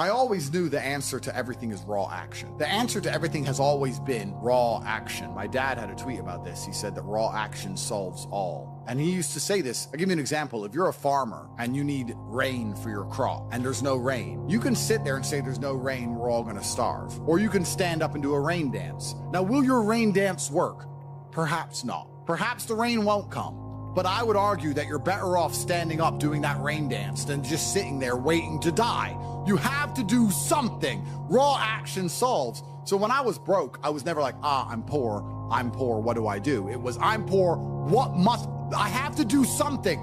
I always knew the answer to everything is raw action. The answer to everything has always been raw action. My dad had a tweet about this. He said that raw action solves all. And he used to say this. I'll give you an example. If you're a farmer and you need rain for your crop and there's no rain, you can sit there and say there's no rain, we're all gonna starve. Or you can stand up and do a rain dance. Now, will your rain dance work? Perhaps not. Perhaps the rain won't come. But I would argue that you're better off standing up doing that rain dance than just sitting there waiting to die. You have to do something. Raw action solves. So when I was broke, I was never like, I'm poor, what do I do? It was, I'm poor, I have to do something.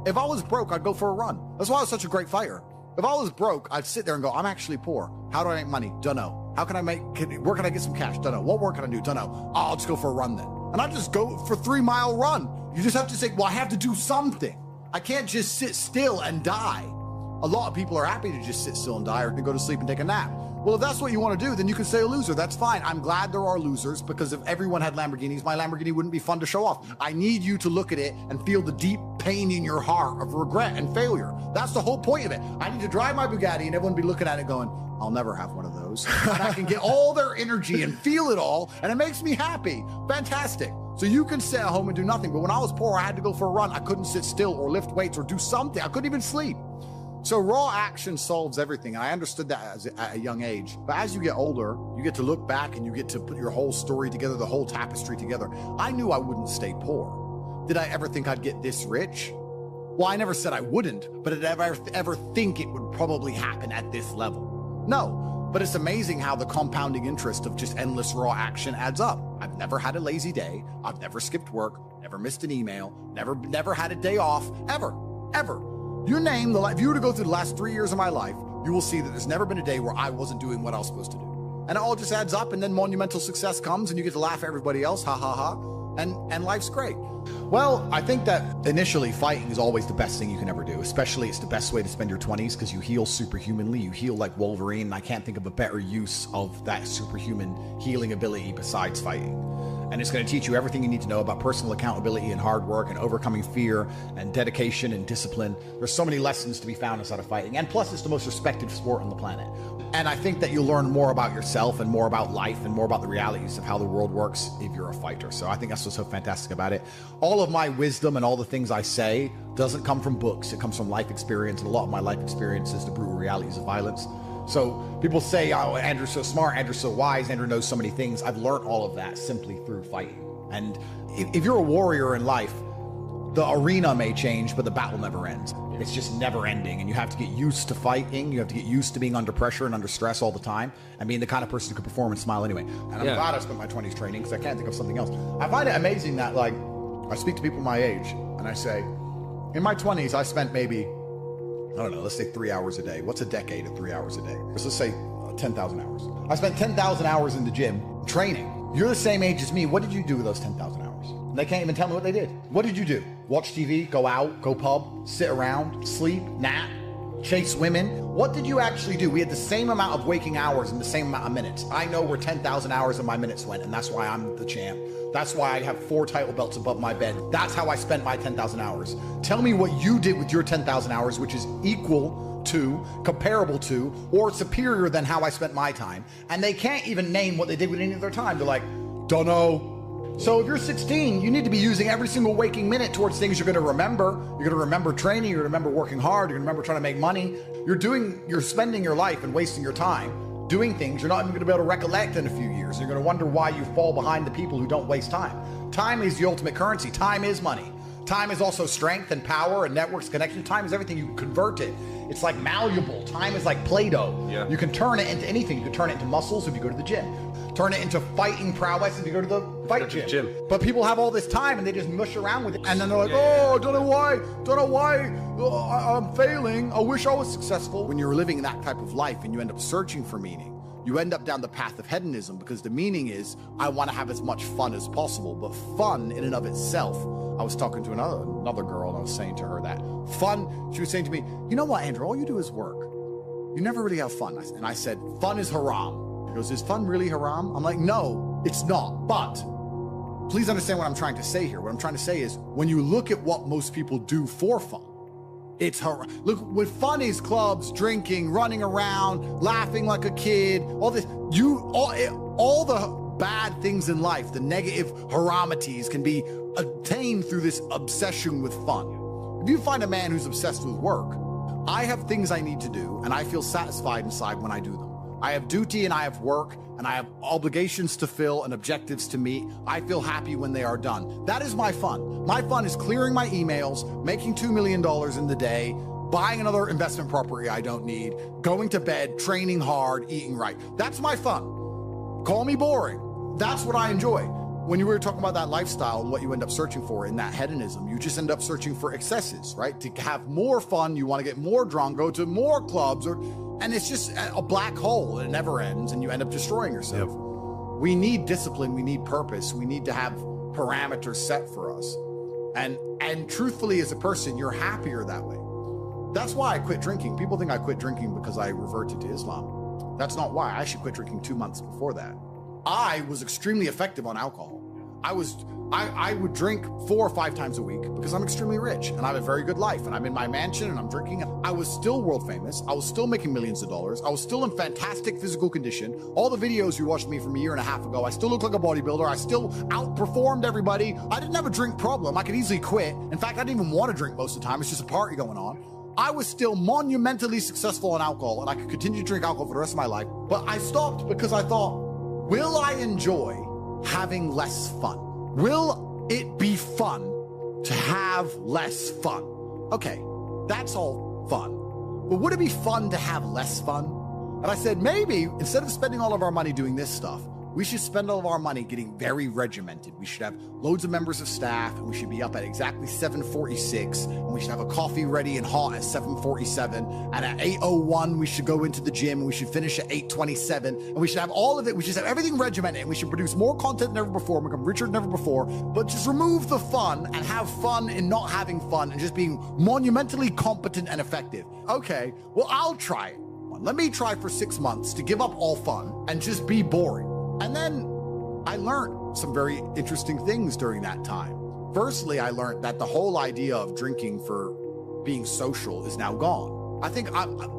If I was broke, I'd go for a run. That's why I was such a great fighter. If I was broke, I'd sit there and go, I'm actually poor. How do I make money? Don't know. Where can I get some cash? Don't know. What work can I do? Don't know. I'll just go for a run then. And I just go for a 3-mile run. You just have to say, well, I have to do something. I can't just sit still and die. A lot of people are happy to just sit still and die or to go to sleep and take a nap. Well, if that's what you want to do, then you can stay a loser. That's fine. I'm glad there are losers, because if everyone had Lamborghinis, my Lamborghini wouldn't be fun to show off. I need you to look at it and feel the deep pain in your heart of regret and failure. That's the whole point of it. I need to drive my Bugatti and everyone be looking at it going, I'll never have one of those. And I can get all their energy and feel it all, and it makes me happy. Fantastic. So you can sit at home and do nothing. But when I was poor, I had to go for a run. I couldn't sit still or lift weights or do something. I couldn't even sleep. So raw action solves everything. And I understood that at a young age. But as you get older, you get to look back and you get to put your whole story together, the whole tapestry together. I knew I wouldn't stay poor. Did I ever think I'd get this rich? Well, I never said I wouldn't, but did I ever think it would probably happen at this level? No. But it's amazing how the compounding interest of just endless raw action adds up. I've never had a lazy day. I've never skipped work, never missed an email, never had a day off, ever. You name if you were to go through the last 3 years of my life, you will see that there's never been a day where I wasn't doing what I was supposed to do. And it all just adds up, and then monumental success comes and you get to laugh at everybody else, ha ha ha, and life's great. Well, I think that initially fighting is always the best thing you can ever do. Especially it's the best way to spend your 20s because you heal superhumanly. You heal like Wolverine. And I can't think of a better use of that superhuman healing ability besides fighting. And it's going to teach you everything you need to know about personal accountability and hard work and overcoming fear and dedication and discipline. There's so many lessons to be found inside of fighting. And plus, it's the most respected sport on the planet. And I think that you'll learn more about yourself and more about life and more about the realities of how the world works if you're a fighter. So I think that's what's so fantastic about it. All of my wisdom and all the things I say doesn't come from books. It comes from life experience. And a lot of my life experience is the brutal realities of violence. So people say, oh, Andrew's so smart, Andrew's so wise, Andrew knows so many things. I've learned all of that simply through fighting. And if you're a warrior in life, the arena may change, but the battle never ends. It's just never ending. And you have to get used to fighting. You have to get used to being under pressure and under stress all the time and being the kind of person who can perform and smile anyway. And I'm glad I spent my 20s training because I can't think of something else. I find it amazing that, like, I speak to people my age and I say, in my 20s, I spent maybe, I don't know, let's say 3 hours a day. What's a decade of 3 hours a day? Let's say 10,000 hours. I spent 10,000 hours in the gym training. You're the same age as me. What did you do with those 10,000 hours? They can't even tell me what they did. What did you do? Watch TV, go out, go pub, sit around, sleep, nap, chase women. What did you actually do? We had the same amount of waking hours and the same amount of minutes. I know where 10,000 hours of my minutes went, and that's why I'm the champ. That's why I have 4 title belts above my bed. That's how I spent my 10,000 hours. Tell me what you did with your 10,000 hours, which is equal to, comparable to, or superior than how I spent my time. And they can't even name what they did with any of their time. They're like, don't know. So if you're 16, you need to be using every single waking minute towards things you're going to remember. You're going to remember training. You're going to remember working hard. You're going to remember trying to make money. You're spending your life and wasting your time doing things you're not even going to be able to recollect in a few years. You're going to wonder why you fall behind the people who don't waste time. Time is the ultimate currency. Time is money. Time is also strength and power and networks, connection. Time is everything. You can convert it. It's like malleable. Time is like Play-Doh. Yeah. You can turn it into anything. You can turn it into muscles if you go to the gym. Turn it into fighting prowess if you go to the fight gym. But people have all this time and they just mush around with it. And then they're like, don't know why I'm failing. I wish I was successful. When you're living that type of life and you end up searching for meaning, you end up down the path of hedonism because the meaning is, I want to have as much fun as possible. But fun in and of itself, I was talking to another girl and I was saying to her that fun, she was saying to me, you know what, Andrew, all you do is work. You never really have fun. And I said, fun is haram. She goes, is fun really haram? I'm like, no, it's not. But please understand what I'm trying to say here. What I'm trying to say is when you look at what most people do for fun, Look, what fun is clubs, drinking, running around, laughing like a kid, all this. All the bad things in life, the negative haramities can be attained through this obsession with fun. If you find a man who's obsessed with work, I have things I need to do, and I feel satisfied inside when I do them. I have duty and I have work, and I have obligations to fill and objectives to meet. I feel happy when they are done. That is my fun. My fun is clearing my emails, making $2 million in the day, buying another investment property I don't need, going to bed, training hard, eating right. That's my fun. Call me boring. That's what I enjoy. When you were talking about that lifestyle and what you end up searching for in that hedonism, you just end up searching for excesses, right? To have more fun, you want to get more drunk, go to more clubs, and it's just a black hole and it never ends, and you end up destroying yourself. Yep. We need discipline, we need purpose, we need to have parameters set for us. And truthfully, as a person, you're happier that way. That's why I quit drinking. People think I quit drinking because I reverted to Islam. That's not why. I actually quit drinking 2 months before that. I was extremely effective on alcohol. I would drink 4 or 5 times a week because I'm extremely rich and I have a very good life and I'm in my mansion and I'm drinking. I was still world famous. I was still making millions of dollars. I was still in fantastic physical condition. All the videos you watched me from a year and a half ago, I still look like a bodybuilder. I still outperformed everybody. I didn't have a drink problem. I could easily quit. In fact, I didn't even want to drink most of the time. It's just a party going on. I was still monumentally successful on alcohol and I could continue to drink alcohol for the rest of my life. But I stopped because I thought, will I enjoy having less fun? Will it be fun to have less fun? Okay, that's all fun. But would it be fun to have less fun? And I said, maybe instead of spending all of our money doing this stuff, we should spend all of our money getting very regimented. We should have loads of members of staff, and we should be up at exactly 7:46, and we should have a coffee ready and hot at 7:47, and at 8:01 we should go into the gym, and we should finish at 8:27, and we should have all of it. We should have everything regimented, and we should produce more content than ever before, and become richer than ever before, but just remove the fun and have fun in not having fun and just being monumentally competent and effective. Okay, well, I'll try it. Let me try for 6 months to give up all fun and just be boring. And then I learned some very interesting things during that time. Firstly, I learned that the whole idea of drinking for being social is now gone. I think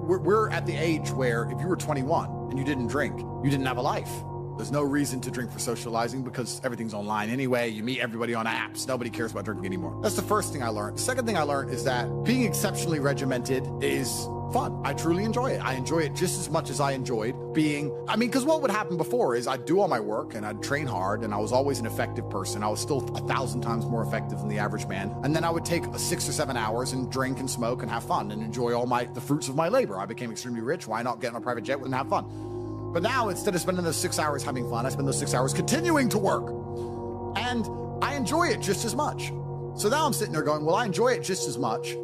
we're at the age where if you were 21 and you didn't drink, you didn't have a life. There's no reason to drink for socializing because everything's online anyway. You meet everybody on apps. Nobody cares about drinking anymore. That's the first thing I learned. The second thing I learned is that being exceptionally regimented is fun. I truly enjoy it. I enjoy it just as much as I enjoyed because what would happen before is I'd do all my work and I'd train hard and I was always an effective person. I was still 1,000 times more effective than the average man. And then I would take 6 or 7 hours and drink and smoke and have fun and enjoy the fruits of my labor. I became extremely rich. Why not get on a private jet and have fun? But now, instead of spending those 6 hours having fun, I spend those 6 hours continuing to work. And I enjoy it just as much. So now I'm sitting there going, well, I enjoy it just as much,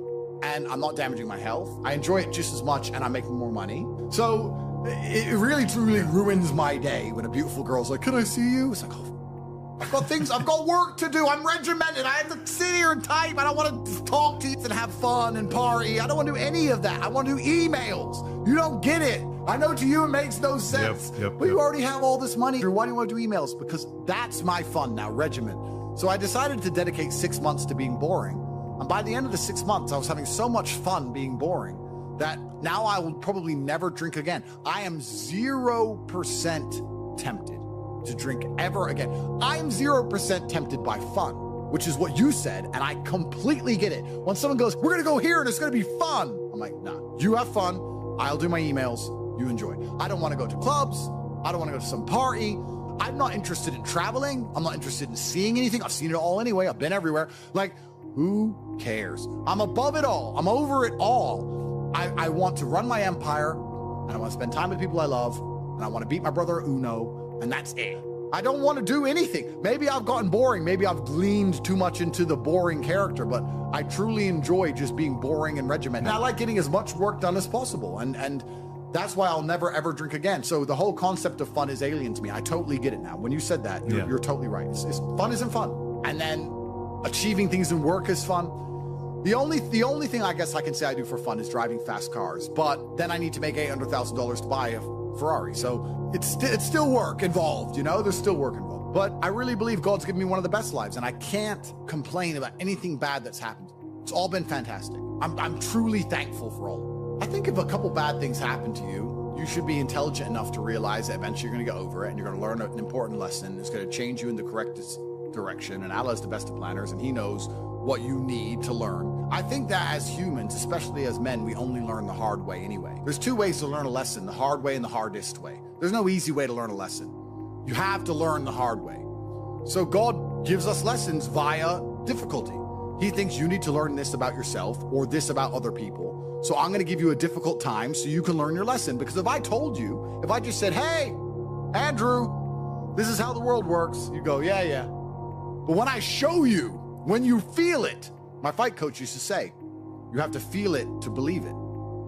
and I'm not damaging my health. I enjoy it just as much, and I'm making more money. So it really, truly ruins my day when a beautiful girl's like, can I see you? It's like, oh, I've got work to do. I'm regimented. I have to sit here and type. I don't want to talk to you and have fun and party. I don't want to do any of that. I want to do emails. You don't get it. I know to you it makes no sense. But you already have all this money. Why do you want to do emails? Because that's my fun now, regiment. So I decided to dedicate 6 months to being boring. And by the end of the 6 months, I was having so much fun being boring that now I will probably never drink again. I am 0% tempted to drink ever again. I'm 0% tempted by fun, which is what you said, and I completely get it. When someone goes, we're gonna go here and it's gonna be fun, I'm like, nah, you have fun, I'll do my emails, you enjoy. I don't wanna go to clubs, I don't wanna go to some party, I'm not interested in traveling, I'm not interested in seeing anything, I've seen it all anyway, I've been everywhere. Like, who cares? I'm above it all, I'm over it all. I want to run my empire, and I wanna spend time with people I love, and I wanna beat my brother at Uno, and that's it. I don't want to do anything. Maybe I've gotten boring. Maybe I've leaned too much into the boring character, but I truly enjoy just being boring and regimented. And I like getting as much work done as possible. And that's why I'll never, ever drink again. So the whole concept of fun is alien to me. I totally get it now. When you said that, you're totally right. Fun isn't fun. And then achieving things in work is fun. The only thing I guess I can say I do for fun is driving fast cars. But then I need to make $800,000 to buy a Ferrari. So it's still work involved, you know, there's still work involved. But I really believe God's given me one of the best lives, and I can't complain about anything bad that's happened. It's all been fantastic. I'm truly thankful for all. I think if a couple bad things happen to you, you should be intelligent enough to realize that eventually you're going to get over it and you're going to learn an important lesson. It's going to change you in the correct direction. And Allah's the best of planners, and he knows what you need to learn. I think that as humans, especially as men, we only learn the hard way anyway. There's two ways to learn a lesson, the hard way and the hardest way. There's no easy way to learn a lesson. You have to learn the hard way. So God gives us lessons via difficulty. He thinks you need to learn this about yourself or this about other people. So I'm going to give you a difficult time so you can learn your lesson. Because if I told you, if I just said, hey, Andrew, this is how the world works, you go, yeah. But when I show you, when you feel it, my fight coach used to say, you have to feel it to believe it.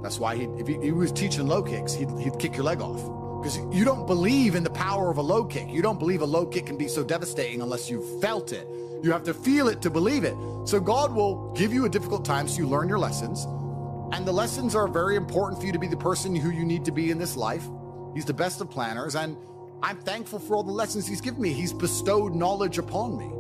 That's why if he was teaching low kicks, he'd kick your leg off. Because you don't believe in the power of a low kick. You don't believe a low kick can be so devastating unless you've felt it. You have to feel it to believe it. So God will give you a difficult time so you learn your lessons. And the lessons are very important for you to be the person who you need to be in this life. He's the best of planners. And I'm thankful for all the lessons he's given me. He's bestowed knowledge upon me.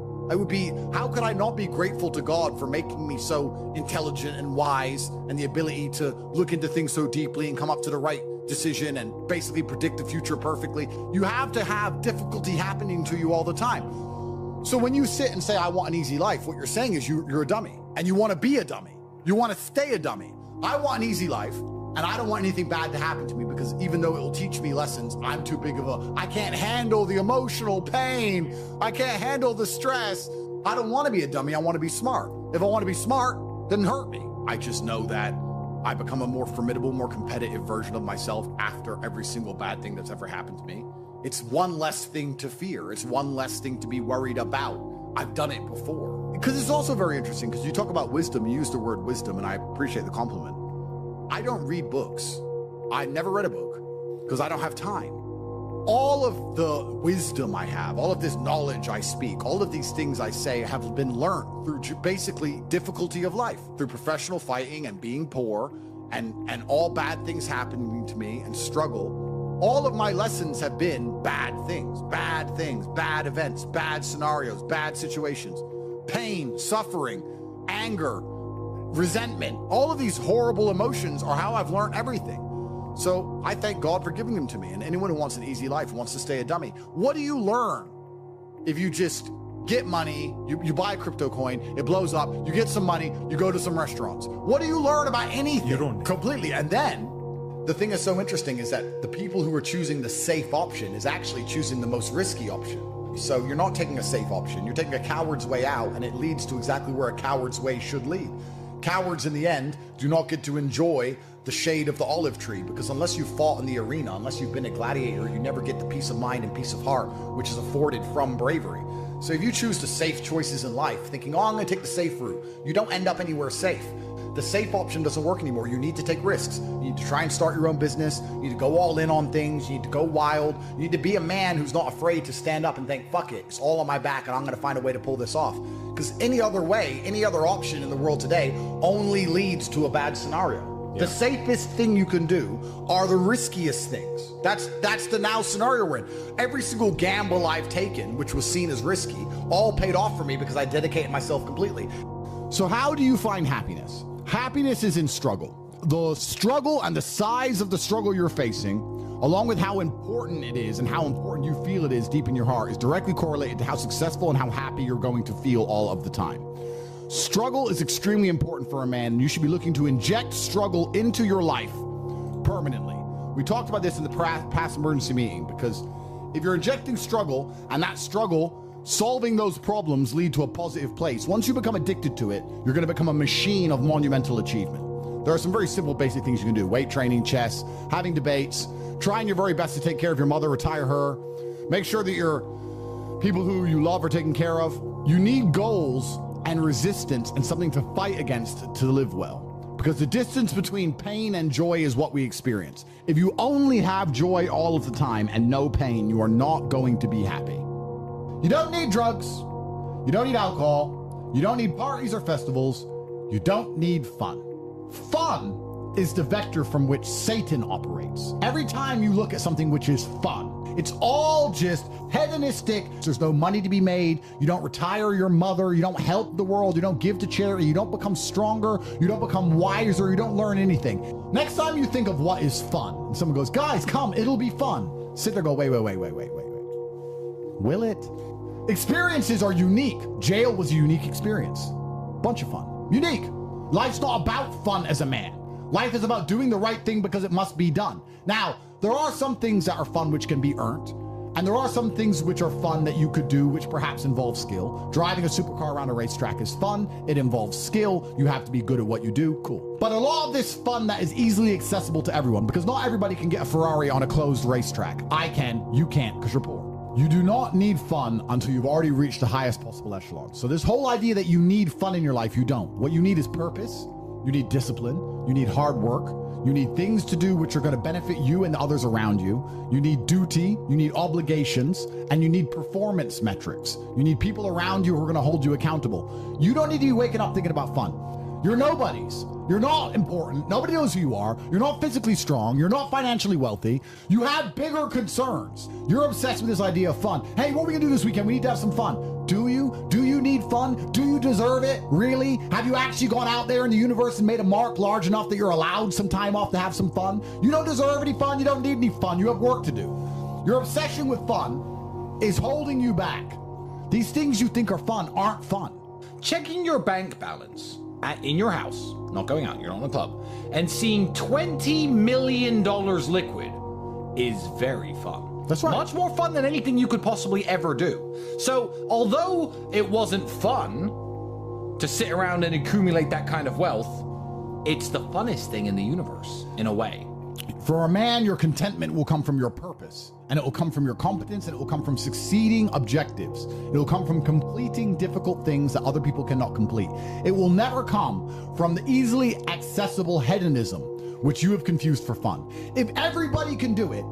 How could I not be grateful to God for making me so intelligent and wise and the ability to look into things so deeply and come up to the right decision and basically predict the future perfectly? You have to have difficulty happening to you all the time. So when you sit and say, I want an easy life, what you're saying is you're a dummy and you want to be a dummy. You want to stay a dummy. I want an easy life and I don't want anything bad to happen to me because even though it will teach me lessons, I'm too big of I can't handle the emotional pain. I can't handle the stress. I don't want to be a dummy. I want to be smart. If I want to be smart, then hurt me. I just know that I become a more formidable, more competitive version of myself after every single bad thing that's ever happened to me. It's one less thing to fear. It's one less thing to be worried about. I've done it before. Because it's also very interesting because you talk about wisdom, you use the word wisdom, and I appreciate the compliment. I don't read books. I never read a book because I don't have time. All of the wisdom I have, all of this knowledge I speak, all of these things I say have been learned through basically difficulty of life, through professional fighting and being poor and all bad things happening to me and struggle. All of my lessons have been bad things, bad events, bad scenarios, bad situations, pain, suffering, anger, resentment. All of these horrible emotions are how I've learned everything. So I thank God for giving them to me. And anyone who wants an easy life wants to stay a dummy. What do you learn if you just get money, you buy a crypto coin, it blows up, you get some money, you go to some restaurants? What do you learn about anything? You don't. Completely. And then the thing that's so interesting is that the people who are choosing the safe option is actually choosing the most risky option. So you're not taking a safe option. You're taking a coward's way out, and it leads to exactly where a coward's way should lead. Cowards in the end do not get to enjoy the shade of the olive tree, because unless you've fought in the arena, unless you've been a gladiator, you never get the peace of mind and peace of heart, which is afforded from bravery. So if you choose the safe choices in life, thinking, oh, I'm going to take the safe route, you don't end up anywhere safe. The safe option doesn't work anymore. You need to take risks. You need to try and start your own business. You need to go all in on things. You need to go wild. You need to be a man who's not afraid to stand up and think, fuck it, it's all on my back and I'm going to find a way to pull this off. Because any other way, any other option in the world today only leads to a bad scenario. Yeah. The safest thing you can do are the riskiest things. That's the now scenario we're in. Every single gamble I've taken, which was seen as risky, all paid off for me because I dedicated myself completely. So how do you find happiness? Happiness is in struggle. The struggle and the size of the struggle you're facing, along with how important it is and how important you feel it is deep in your heart, is directly correlated to how successful and how happy you're going to feel all of the time. Struggle is extremely important for a man, and you should be looking to inject struggle into your life permanently. We talked about this in the past emergency meeting, because if you're injecting struggle and that struggle solving those problems lead to a positive place, once you become addicted to it, you're going to become a machine of monumental achievement. There are some very simple basic things you can do: weight training, chess, having debates, trying your very best to take care of your mother, retire her, make sure that your people who you love are taken care of. You need goals and resistance and something to fight against to live well, because the distance between pain and joy is what we experience. If you only have joy all of the time and no pain, you are not going to be happy. You don't need drugs, you don't need alcohol, you don't need parties or festivals, you don't need fun. Fun is the vector from which Satan operates. Every time you look at something which is fun, It's all just hedonistic. There's no money to be made. You don't retire your mother. You don't help the world. You don't give to charity. You don't become stronger. You don't become wiser. You don't learn anything. Next time you think of what is fun, and someone goes, guys, come, it'll be fun. Sit there, go, wait. Will it? Experiences are unique. Jail was a unique experience. Bunch of fun. Unique. Life's not about fun as a man. Life is about doing the right thing because it must be done. Now, there are some things that are fun which can be earned, and there are some things which are fun that you could do which perhaps involve skill. Driving a supercar around a racetrack is fun. It involves skill. You have to be good at what you do. Cool. But a lot of this fun that is easily accessible to everyone, because not everybody can get a Ferrari on a closed racetrack. I can, you can't, because you're poor. You do not need fun until you've already reached the highest possible echelon. So this whole idea that you need fun in your life, you don't. What you need is purpose. You need discipline. You need hard work. You need things to do which are going to benefit you and the others around you. You need duty. You need obligations. And you need performance metrics. You need people around you who are going to hold you accountable. You don't need to be waking up thinking about fun. You're nobodies. You're not important. Nobody knows who you are. You're not physically strong. You're not financially wealthy. You have bigger concerns. You're obsessed with this idea of fun. Hey, what are we gonna do this weekend? We need to have some fun. Do you? Do you need fun? Do you deserve it? Really? Have you actually gone out there in the universe and made a mark large enough that you're allowed some time off to have some fun? You don't deserve any fun. You don't need any fun. You have work to do. Your obsession with fun is holding you back. These things you think are fun aren't fun. Checking your bank balance in your house, not going out, you're not in a club, and seeing $20 million liquid is very fun. That's right. Much more fun than anything you could possibly ever do. So, although it wasn't fun to sit around and accumulate that kind of wealth, it's the funnest thing in the universe, in a way. For a man, your contentment will come from your purpose, and it will come from your competence, and it will come from succeeding objectives. It will come from completing difficult things that other people cannot complete. It will never come from the easily accessible hedonism, which you have confused for fun. If everybody can do it,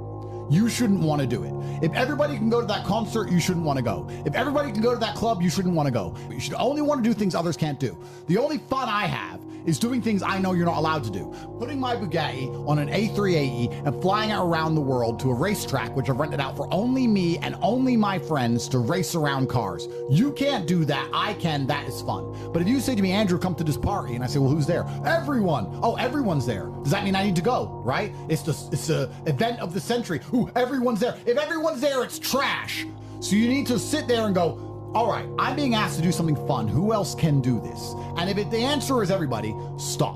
you shouldn't want to do it. If everybody can go to that concert, you shouldn't want to go. If everybody can go to that club, you shouldn't want to go. You should only want to do things others can't do. The only fun I have is doing things I know you're not allowed to do. Putting my Bugatti on an A380 and flying it around the world to a racetrack which I've rented out for only me and only my friends to race around cars. You can't do that. I can. That is fun. But if you say to me, Andrew, come to this party, and I say, well, who's there? Everyone. Oh, everyone's there. Does that mean I need to go, right? It's the event of the century. Ooh, everyone's there. If everyone's there, it's trash. So you need to sit there and go, all right, I'm being asked to do something fun. Who else can do this? And if the answer is everybody, stop.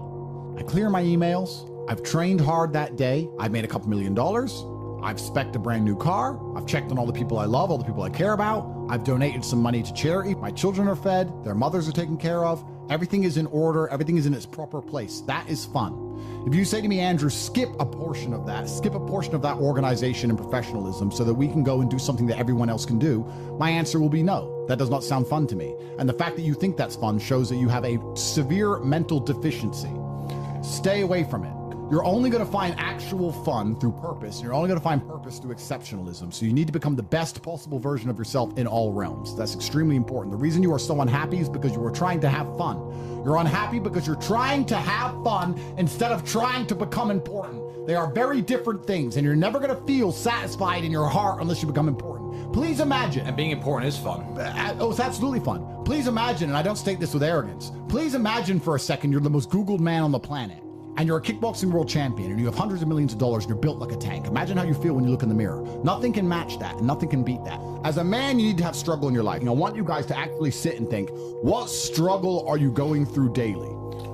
I clear my emails. I've trained hard that day. I've made a couple $1 million. I've spec'd a brand new car. I've checked on all the people I love, all the people I care about. I've donated some money to charity. My children are fed. Their mothers are taken care of. Everything is in order. Everything is in its proper place. That is fun. If you say to me, Andrew, skip a portion of that, skip a portion of that organization and professionalism so that we can go and do something that everyone else can do, my answer will be no. That does not sound fun to me. And the fact that you think that's fun shows that you have a severe mental deficiency. Stay away from it. You're only going to find actual fun through purpose. And you're only going to find purpose through exceptionalism. So you need to become the best possible version of yourself in all realms. That's extremely important. The reason you are so unhappy is because you are trying to have fun. You're unhappy because you're trying to have fun instead of trying to become important. They are very different things, and you're never going to feel satisfied in your heart unless you become important. Please imagine. And being important is fun. Oh, it's absolutely fun. Please imagine, and I don't state this with arrogance, please imagine for a second you're the most Googled man on the planet. And you're a kickboxing world champion, and you have hundreds of millions of dollars, and you're built like a tank. Imagine how you feel when you look in the mirror. Nothing can match that, and nothing can beat that. As a man, you need to have struggle in your life. And I want you guys to actually sit and think, what struggle are you going through daily?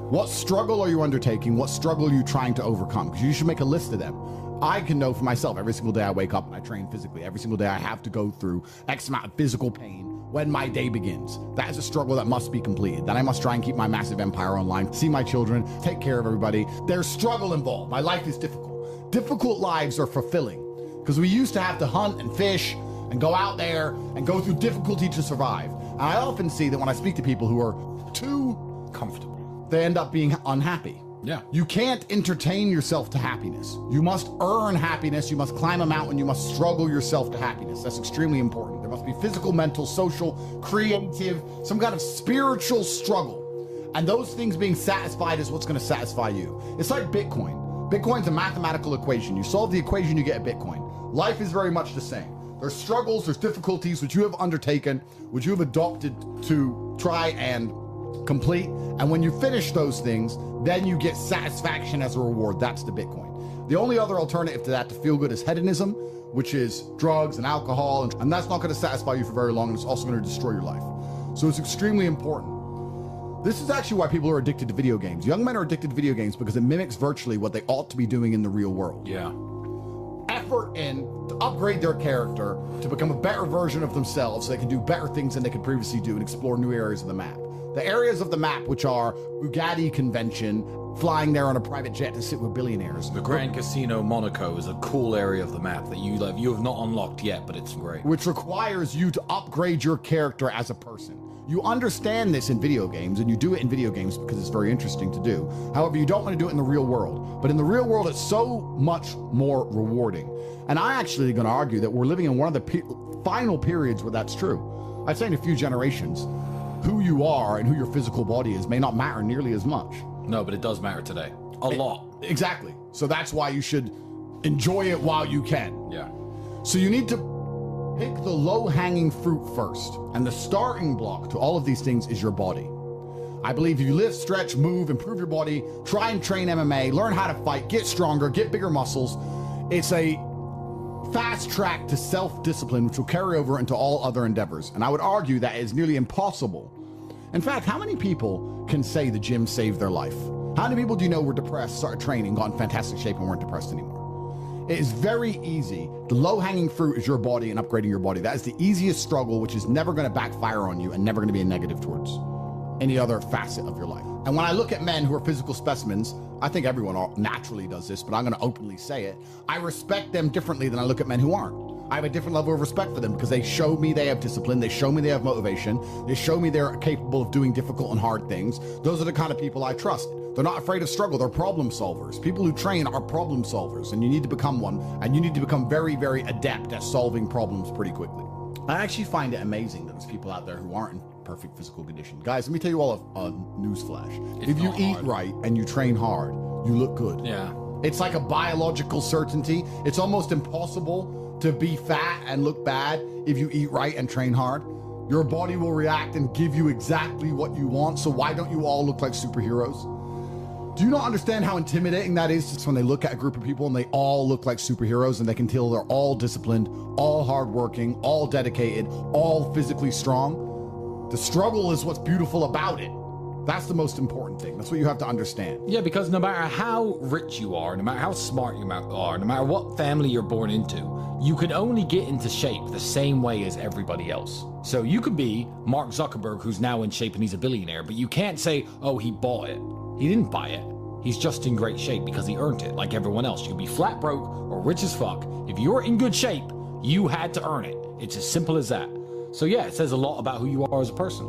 What struggle are you undertaking? What struggle are you trying to overcome? Because you should make a list of them. I can know for myself, every single day I wake up and I train physically. Every single day I have to go through X amount of physical pain when my day begins. That is a struggle that must be completed. Then I must try and keep my massive empire online, see my children, take care of everybody. There's struggle involved. My life is difficult. Difficult lives are fulfilling because we used to have to hunt and fish and go out there and go through difficulty to survive. And I often see that when I speak to people who are too comfortable, they end up being unhappy. Yeah. You can't entertain yourself to happiness. You must earn happiness. You must climb a mountain. You must struggle yourself to happiness. That's extremely important. There must be physical, mental, social, creative, some kind of spiritual struggle. And those things being satisfied is what's going to satisfy you. It's like Bitcoin. Bitcoin's a mathematical equation. You solve the equation, you get a Bitcoin. Life is very much the same. There's struggles, there's difficulties which you have undertaken, which you have adopted to try and complete. And when you finish those things, then you get satisfaction as a reward. That's the Bitcoin. The only other alternative to that to feel good is hedonism, which is drugs and alcohol. And that's not going to satisfy you for very long. And it's also going to destroy your life. So it's extremely important. This is actually why people are addicted to video games. Young men are addicted to video games because it mimics virtually what they ought to be doing in the real world. Yeah. Effort in to upgrade their character, to become a better version of themselves so they can do better things than they could previously do and explore new areas of the map. The areas of the map which are Bugatti convention, flying there on a private jet to sit with billionaires. The Grand Casino Monaco is a cool area of the map that you have not unlocked yet, but it's great. Which requires you to upgrade your character as a person. You understand this in video games, and you do it in video games because it's very interesting to do. However, you don't want to do it in the real world. But in the real world, it's so much more rewarding. And I actually going to argue that we're living in one of the final periods where that's true. I'd say in a few generations, who you are and who your physical body is may not matter nearly as much. No, but it does matter today. A lot. Exactly. So that's why you should enjoy it while you can. Yeah. So you need to pick the low-hanging fruit first. And the starting block to all of these things is your body. I believe if you lift, stretch, move, improve your body, try and train MMA, learn how to fight, get stronger, get bigger muscles, it's a fast track to self-discipline, which will carry over into all other endeavors. And I would argue that is nearly impossible. In fact, how many people can say the gym saved their life? How many people do you know were depressed, started training, got in fantastic shape, and weren't depressed anymore? It is very easy. The low-hanging fruit is your body and upgrading your body. That is the easiest struggle, which is never going to backfire on you and never going to be a negative towards any other facet of your life. And when I look at men who are physical specimens, I think everyone naturally does this, but I'm going to openly say it. I respect them differently than I look at men who aren't. I have a different level of respect for them because they show me they have discipline. They show me they have motivation. They show me they're capable of doing difficult and hard things. Those are the kind of people I trust. They're not afraid of struggle. They're problem solvers. People who train are problem solvers, and you need to become one, and you need to become very, very adept at solving problems pretty quickly. I actually find it amazing that there's people out there who aren't in perfect physical condition. Guys, let me tell you all a newsflash. If you eat right and you train hard, you look good. Yeah. It's like a biological certainty. It's almost impossible to be fat and look bad if you eat right and train hard. Your body will react and give you exactly what you want. So why don't you all look like superheroes? Do you not understand how intimidating that is just when they look at a group of people and they all look like superheroes and they can tell they're all disciplined, all hardworking, all dedicated, all physically strong? The struggle is what's beautiful about it. That's the most important thing. That's what you have to understand. Yeah, because no matter how rich you are, no matter how smart you are, no matter what family you're born into, you can only get into shape the same way as everybody else. So you could be Mark Zuckerberg, who's now in shape and he's a billionaire, but you can't say, oh, he bought it. He didn't buy it. He's just in great shape because he earned it, like everyone else. You can be flat broke or rich as fuck. If you're in good shape, you had to earn it. It's as simple as that. So yeah, it says a lot about who you are as a person.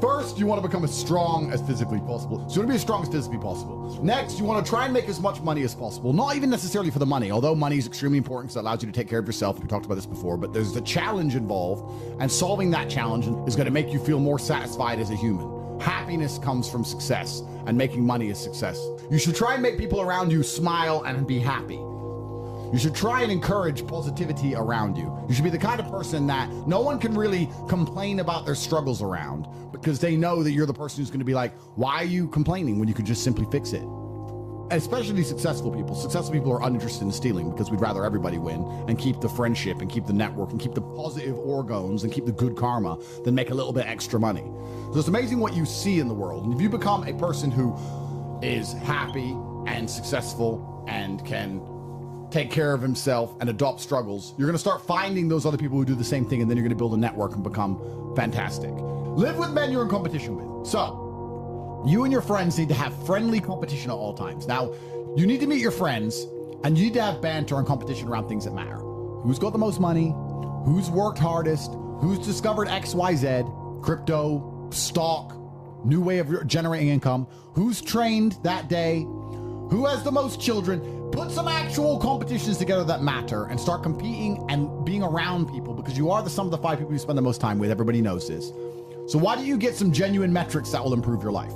First, you want to become as strong as physically possible. So you want to be as strong as physically possible. Next, you want to try and make as much money as possible. Not even necessarily for the money, although money is extremely important because it allows you to take care of yourself. We talked about this before, but there's a challenge involved, and solving that challenge is going to make you feel more satisfied as a human. Happiness comes from success, and making money is success. You should try and make people around you smile and be happy. You should try and encourage positivity around you. You should be the kind of person that no one can really complain about their struggles around because they know that you're the person who's going to be like, why are you complaining when you could just simply fix it? Especially successful people. Successful people are uninterested in stealing because we'd rather everybody win and keep the friendship and keep the network and keep the positive orgons and keep the good karma than make a little bit extra money. So it's amazing what you see in the world. And if you become a person who is happy and successful and can take care of himself and adopt struggles, you're going to start finding those other people who do the same thing, and then you're going to build a network and become fantastic. Live with men you're in competition with. So you and your friends need to have friendly competition at all times. Now, you need to meet your friends, and you need to have banter and competition around things that matter. Who's got the most money? Who's worked hardest? Who's discovered XYZ, crypto, stock, new way of generating income? Who's trained that day? Who has the most children? Put some actual competitions together that matter and start competing and being around people, because you are the sum of the 5 people you spend the most time with. Everybody knows this. So why don't you get some genuine metrics that will improve your life?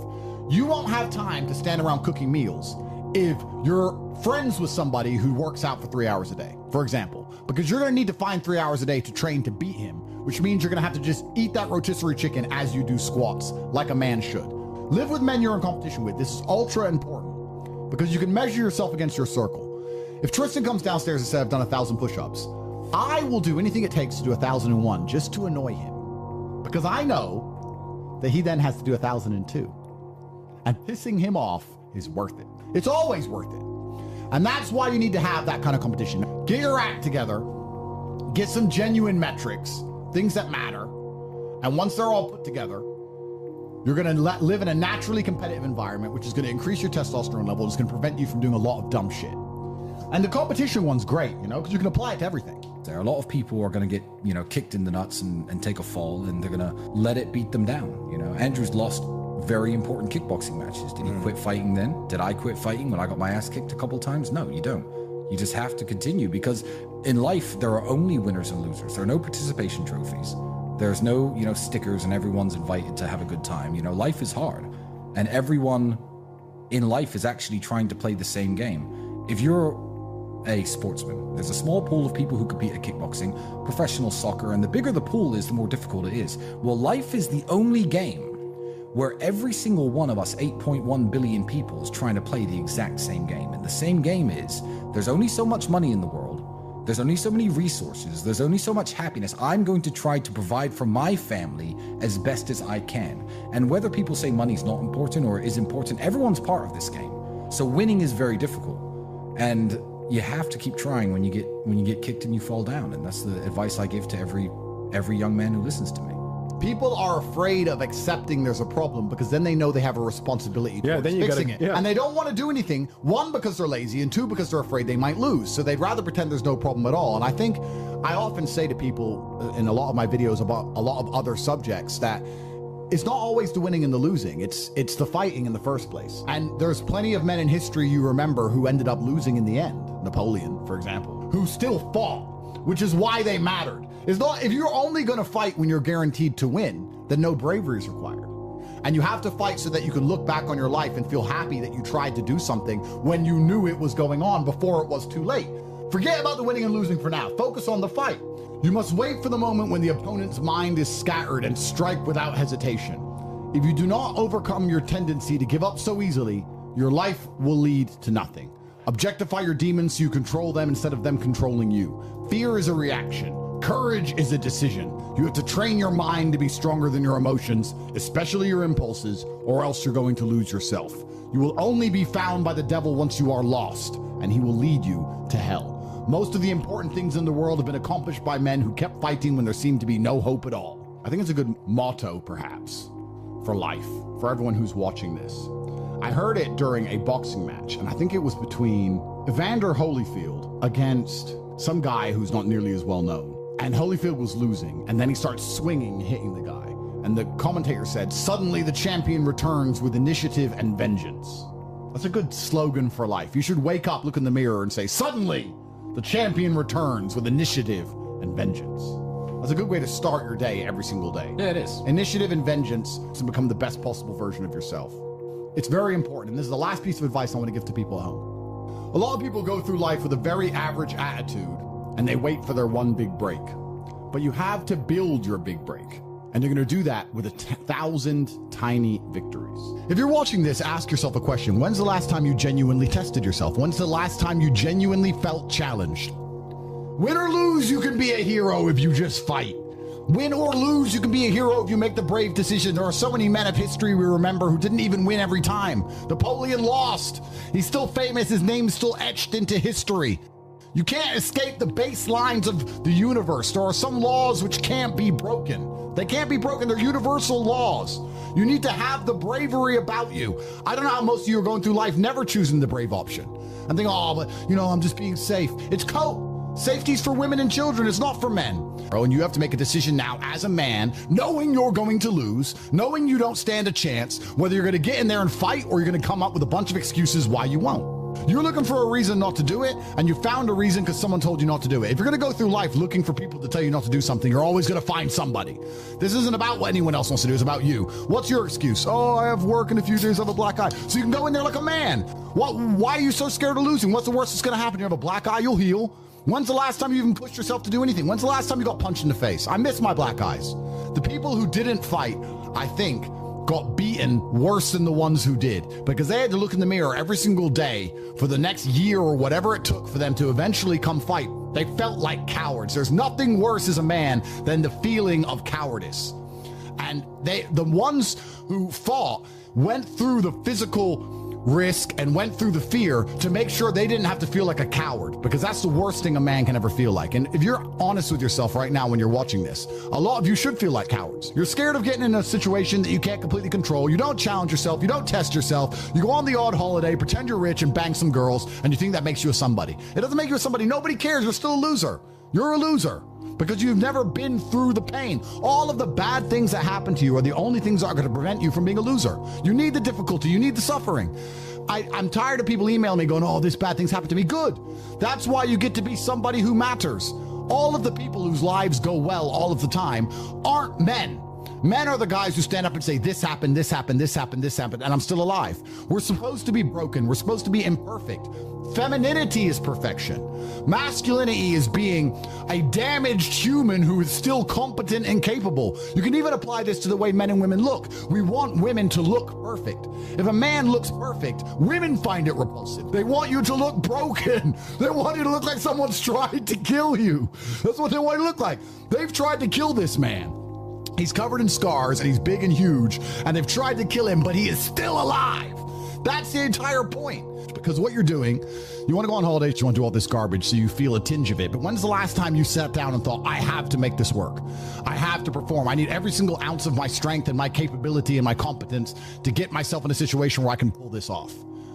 You won't have time to stand around cooking meals if you're friends with somebody who works out for 3 hours a day, for example, because you're going to need to find 3 hours a day to train to beat him, which means you're going to have to just eat that rotisserie chicken as you do squats, like a man should. Live with men you're in competition with. This is ultra important because you can measure yourself against your circle. If Tristan comes downstairs and says, I've done 1,000 push-ups, I will do anything it takes to do 1,001 just to annoy him, because I know that he then has to do 1,002. And pissing him off is worth it. It's always worth it. And that's why you need to have that kind of competition. Get your act together, get some genuine metrics, things that matter. And once they're all put together, you're going to live in a naturally competitive environment, which is going to increase your testosterone level. It's going to prevent you from doing a lot of dumb shit. And the competition one's great, you know, because you can apply it to everything. There are a lot of people who are going to get, kicked in the nuts and take a fall, and they're going to let it beat them down. Andrew's lost very important kickboxing matches. Did he quit fighting then? Did I quit fighting when I got my ass kicked a couple times? No, you don't. You just have to continue, because in life, there are only winners and losers. There are no participation trophies. There's no, stickers and everyone's invited to have a good time. Life is hard, and everyone in life is actually trying to play the same game. If you're a sportsman, there's a small pool of people who compete at kickboxing, professional soccer, and the bigger the pool is, the more difficult it is. Well, life is the only game where every single one of us 8.1 billion people is trying to play the exact same game. And the same game is, there's only so much money in the world, there's only so many resources, there's only so much happiness. I'm going to try to provide for my family as best as I can. And whether people say money's not important or is important, everyone's part of this game. So winning is very difficult. And you have to keep trying when you get kicked and you fall down. And that's the advice I give to every young man who listens to me. People are afraid of accepting there's a problem because then they know they have a responsibility towards fixing it. Yeah. And they don't want to do anything, one, because they're lazy, and two, because they're afraid they might lose. So they'd rather pretend there's no problem at all. And I think I often say to people in a lot of my videos about a lot of other subjects that it's not always the winning and the losing. It's the fighting in the first place. And there's plenty of men in history you remember who ended up losing in the end. Napoleon, for example, who still fought, which is why they mattered. It's not, if you're only going to fight when you're guaranteed to win, then no bravery is required. And you have to fight so that you can look back on your life and feel happy that you tried to do something when you knew it was going on before it was too late. Forget about the winning and losing for now. Focus on the fight. You must wait for the moment when the opponent's mind is scattered and strike without hesitation. If you do not overcome your tendency to give up so easily, your life will lead to nothing. Objectify your demons so you control them instead of them controlling you. Fear is a reaction. Courage is a decision. You have to train your mind to be stronger than your emotions, especially your impulses, or else you're going to lose yourself. You will only be found by the devil once you are lost, and he will lead you to hell. Most of the important things in the world have been accomplished by men who kept fighting when there seemed to be no hope at all. I think it's a good motto, perhaps, for life, for everyone who's watching this. I heard it during a boxing match, and I think it was between Evander Holyfield against some guy who's not nearly as well known. And Holyfield was losing, and then he starts swinging, hitting the guy. And the commentator said, suddenly the champion returns with initiative and vengeance. That's a good slogan for life. You should wake up, look in the mirror, and say, suddenly the champion returns with initiative and vengeance. That's a good way to start your day every single day. Yeah, it is. Initiative and vengeance to become the best possible version of yourself. It's very important, and this is the last piece of advice I want to give to people at home. A lot of people go through life with a very average attitude, and they wait for their one big break. But you have to build your big break. And you're going to do that with 1,000 tiny victories. If you're watching this, ask yourself a question. When's the last time you genuinely tested yourself? When's the last time you genuinely felt challenged? Win or lose, you can be a hero if you just fight. Win or lose, you can be a hero if you make the brave decision. There are so many men of history we remember who didn't even win every time. Napoleon lost. He's still famous. His name's still etched into history. You can't escape the baselines of the universe. There are some laws which can't be broken. They can't be broken. They're universal laws. You need to have the bravery about you. I don't know how most of you are going through life never choosing the brave option. And think, oh, but I'm just being safe. It's cope. Safety's for women and children. It's not for men. And you have to make a decision now as a man, knowing you're going to lose, knowing you don't stand a chance, whether you're going to get in there and fight or you're going to come up with a bunch of excuses why you won't. You're looking for a reason not to do it, and you found a reason because someone told you not to do it. If you're going to go through life looking for people to tell you not to do something, you're always going to find somebody. This isn't about what anyone else wants to do. It's about you. What's your excuse? Oh, I have work in a few days. I have a black eye. So you can go in there like a man. Why are you so scared of losing? What's the worst that's going to happen? You have a black eye, you'll heal. When's the last time you even pushed yourself to do anything? When's the last time you got punched in the face? I miss my black eyes. The people who didn't fight, I think, got beaten worse than the ones who did, because they had to look in the mirror every single day for the next year or whatever it took for them to eventually come fight. They felt like cowards. There's nothing worse as a man than the feeling of cowardice. And the ones who fought went through the physical risk and went through the fear to make sure they didn't have to feel like a coward, because that's the worst thing a man can ever feel like. And if you're honest with yourself right now when you're watching this, a lot of you should feel like cowards. You're scared of getting in a situation that you can't completely control. You don't challenge yourself. You don't test yourself. You go on the odd holiday, pretend you're rich and bang some girls, and you think that makes you a somebody. It doesn't make you a somebody. Nobody cares. You're still a loser. You're a loser because you've never been through the pain. All of the bad things that happen to you are the only things that are going to prevent you from being a loser. You need the difficulty. You need the suffering. I'm tired of people emailing me going, oh, this bad thing's happened to me. Good. That's why you get to be somebody who matters. All of the people whose lives go well all of the time aren't men. Men are the guys who stand up and say, this happened, this happened, this happened, this happened, and I'm still alive. We're supposed to be broken. We're supposed to be imperfect. Femininity is perfection. Masculinity is being a damaged human who is still competent and capable. You can even apply this to the way men and women look. We want women to look perfect. If a man looks perfect, women find it repulsive. They want you to look broken. They want you to look like someone's tried to kill you. That's what they want you to look like. They've tried to kill this man. He's covered in scars and he's big and huge, and they've tried to kill him, but he is still alive. That's the entire point. Because what you're doing, you want to go on holidays, you want to do all this garbage so you feel a tinge of it. But when's the last time you sat down and thought, I have to make this work? I have to perform. I need every single ounce of my strength and my capability and my competence to get myself in a situation where I can pull this off.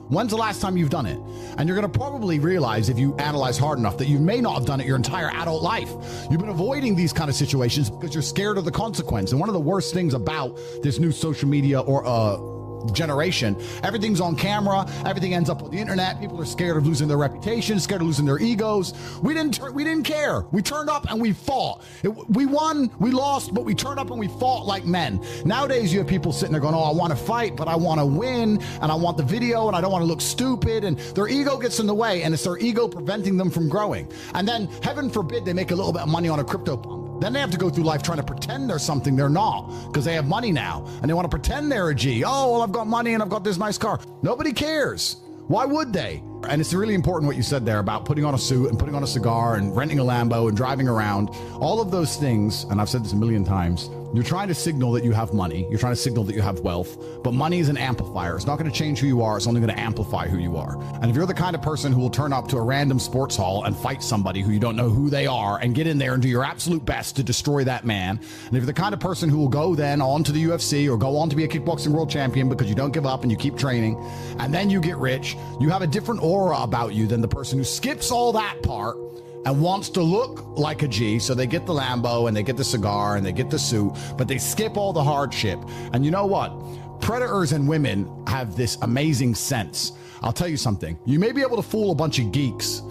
When's the last time you've done it? And you're going to probably realize, if you analyze hard enough, that you may not have done it your entire adult life. You've been avoiding these kind of situations because you're scared of the consequence. And one of the worst things about this new social media or generation, everything's on camera, everything ends up on the internet. People are scared of losing their reputation, scared of losing their egos. We didn't care. We turned up and we fought. We won, we lost, but we turned up and we fought like men. Nowadays you have people sitting there going, oh, I want to fight, but I want to win, and I want the video, and I don't want to look stupid, and their ego gets in the way, and it's their ego preventing them from growing. And then, heaven forbid, they make a little bit of money on a crypto pump. Then they have to go through life trying to pretend they're something they're not, because they have money now and they want to pretend they're a G. Oh, well, I've got money and I've got this nice car. Nobody cares. Why would they? And it's really important what you said there about putting on a suit and putting on a cigar and renting a Lambo and driving around. All of those things, and I've said this a million times, you're trying to signal that you have money. You're trying to signal that you have wealth. But money is an amplifier. It's not going to change who you are. It's only going to amplify who you are. And if you're the kind of person who will turn up to a random sports hall and fight somebody who you don't know who they are and get in there and do your absolute best to destroy that man, and if you're the kind of person who will go then on to the UFC or go on to be a kickboxing world champion because you don't give up and you keep training, and then you get rich, you have a different aura about you than the person who skips all that part and wants to look like a G, so they get the Lambo and they get the cigar and they get the suit, but they skip all the hardship. And you know what? Predators and women have this amazing sense. I'll tell you something. You may be able to fool a bunch of geeks.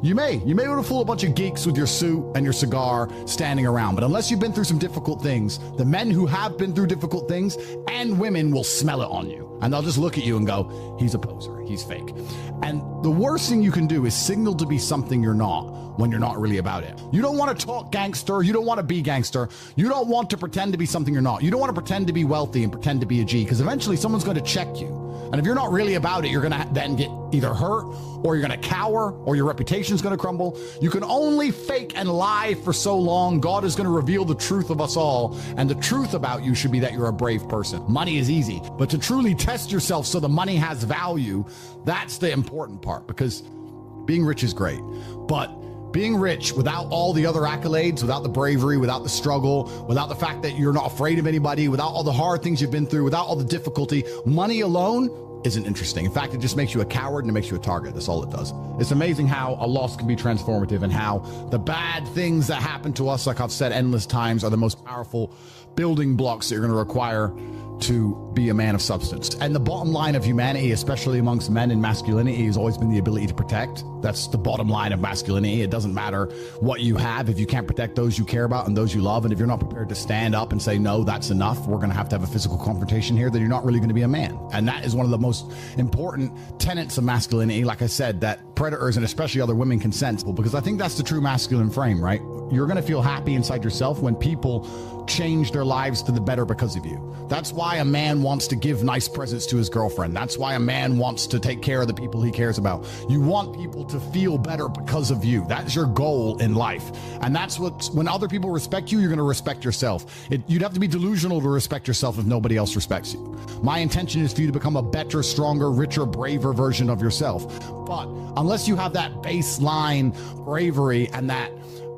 You may be able to fool a bunch of geeks with your suit and your cigar standing around. But unless you've been through some difficult things, the men who have been through difficult things and women will smell it on you. And they'll just look at you and go, he's a poser, he's fake. And the worst thing you can do is signal to be something you're not when you're not really about it. You don't want to talk gangster. You don't want to be gangster. You don't want to pretend to be something you're not. You don't want to pretend to be wealthy and pretend to be a G, because eventually someone's going to check you. And if you're not really about it, you're going to then get either hurt, or you're going to cower, or your reputation's going to crumble. You can only fake and lie for so long. God is going to reveal the truth of us all. And the truth about you should be that you're a brave person. Money is easy, but to truly test yourself so the money has value, that's the important part, because being rich is great. But being rich without all the other accolades, without the bravery, without the struggle, without the fact that you're not afraid of anybody, without all the hard things you've been through, without all the difficulty, money alone isn't interesting. In fact, it just makes you a coward and it makes you a target. That's all it does. It's amazing how a loss can be transformative, and how the bad things that happen to us, like I've said endless times, are the most powerful building blocks that you're going to require to be a man of substance. And the bottom line of humanity, especially amongst men in masculinity, has always been the ability to protect. That's the bottom line of masculinity. It doesn't matter what you have if you can't protect those you care about and those you love. And if you're not prepared to stand up and say, no, that's enough, we're going to have a physical confrontation here, then you're not really going to be a man. And that is one of the most important tenets of masculinity, like I said, that predators and especially other women can sense. Because I think that's the true masculine frame, right? You're going to feel happy inside yourself when people change their lives to the better because of you. That's why a man wants to give nice presents to his girlfriend. That's why a man wants to take care of the people he cares about. You want people to feel better because of you. That's your goal in life. And that's when other people respect you, you're going to respect yourself. You'd have to be delusional to respect yourself if nobody else respects you. My intention is for you to become a better, stronger, richer, braver version of yourself. But unless you have that baseline bravery and that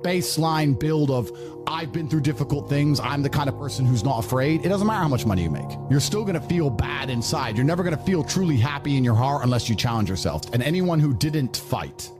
baseline build of, I've been through difficult things, I'm the kind of person who's not afraid, it doesn't matter how much money you make. You're still going to feel bad inside. You're never going to feel truly happy in your heart unless you challenge yourself. And anyone who didn't fight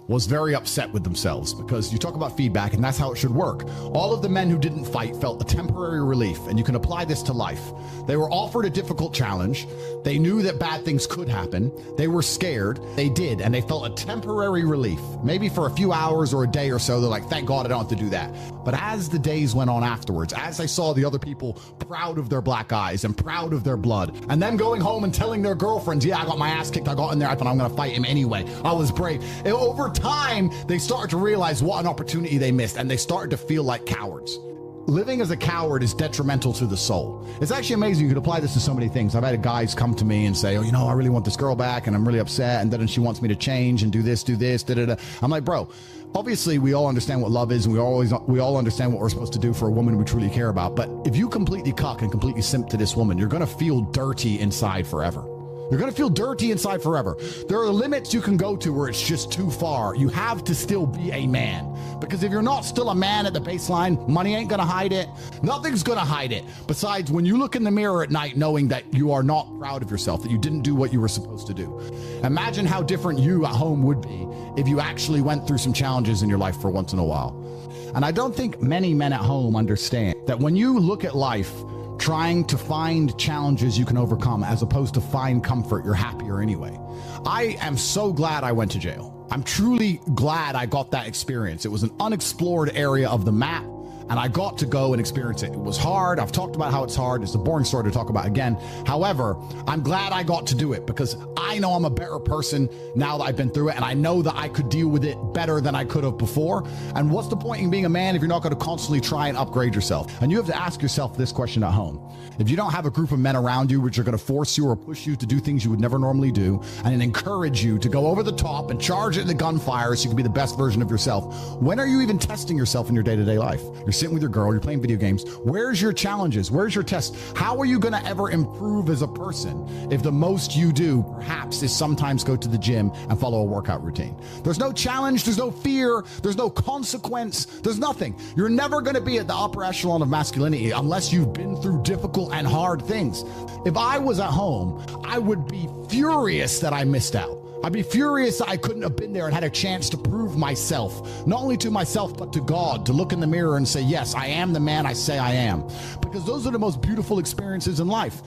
was very upset with themselves, because you talk about feedback and that's how it should work. All of the men who didn't fight felt a temporary relief, and you can apply this to life. They were offered a difficult challenge. They knew that bad things could happen. They were scared. They did, and they felt a temporary relief. Maybe for a few hours or a day or so, they're like, thank God I don't have to do that. But as the days went on afterwards, as I saw the other people proud of their black eyes and proud of their blood, and them going home and telling their girlfriends, yeah, I got my ass kicked, I got in there, I thought I'm going to fight him anyway, I was brave. Over time, they started to realize what an opportunity they missed, and they started to feel like cowards. Living as a coward is detrimental to the soul. It's actually amazing. You could apply this to so many things. I've had guys come to me and say, oh, I really want this girl back and I'm really upset, and then she wants me to change and do this, da-da-da. I'm like, bro, obviously we all understand what love is, and we all understand what we're supposed to do for a woman we truly care about. But if you completely cuck and completely simp to this woman, you're going to feel dirty inside forever. You're going to feel dirty inside forever. There are limits you can go to where it's just too far. You have to still be a man. Because if you're not still a man at the baseline, money ain't going to hide it. Nothing's going to hide it. Besides, when you look in the mirror at night knowing that you are not proud of yourself, that you didn't do what you were supposed to do. Imagine how different you at home would be if you actually went through some challenges in your life for once in a while. And I don't think many men at home understand that when you look at life trying to find challenges you can overcome as opposed to find comfort, you're happier anyway. I am so glad I went to jail. I'm truly glad I got that experience. It was an unexplored area of the map, and I got to go and experience it. It was hard. I've talked about how it's hard. It's a boring story to talk about again. However, I'm glad I got to do it because I know I'm a better person now that I've been through it, and I know that I could deal with it better than I could have before. And what's the point in being a man if you're not going to constantly try and upgrade yourself? And you have to ask yourself this question at home. If you don't have a group of men around you which are going to force you or push you to do things you would never normally do and encourage you to go over the top and charge it in the gunfire so you can be the best version of yourself, when are you even testing yourself in your day-to-day life? You're sitting with your girl, you're playing video games. Where's your challenges? Where's your tests? How are you going to ever improve as a person if the most you do perhaps is sometimes go to the gym and follow a workout routine? There's no challenge, there's no fear, there's no consequence, there's nothing. You're never going to be at the upper echelon of masculinity unless you've been through difficult and hard things. If I was at home, I would be furious that I missed out. I'd be furious that I couldn't have been there and had a chance to prove myself, not only to myself, but to God, to look in the mirror and say, yes, I am the man I say I am. Because those are the most beautiful experiences in life.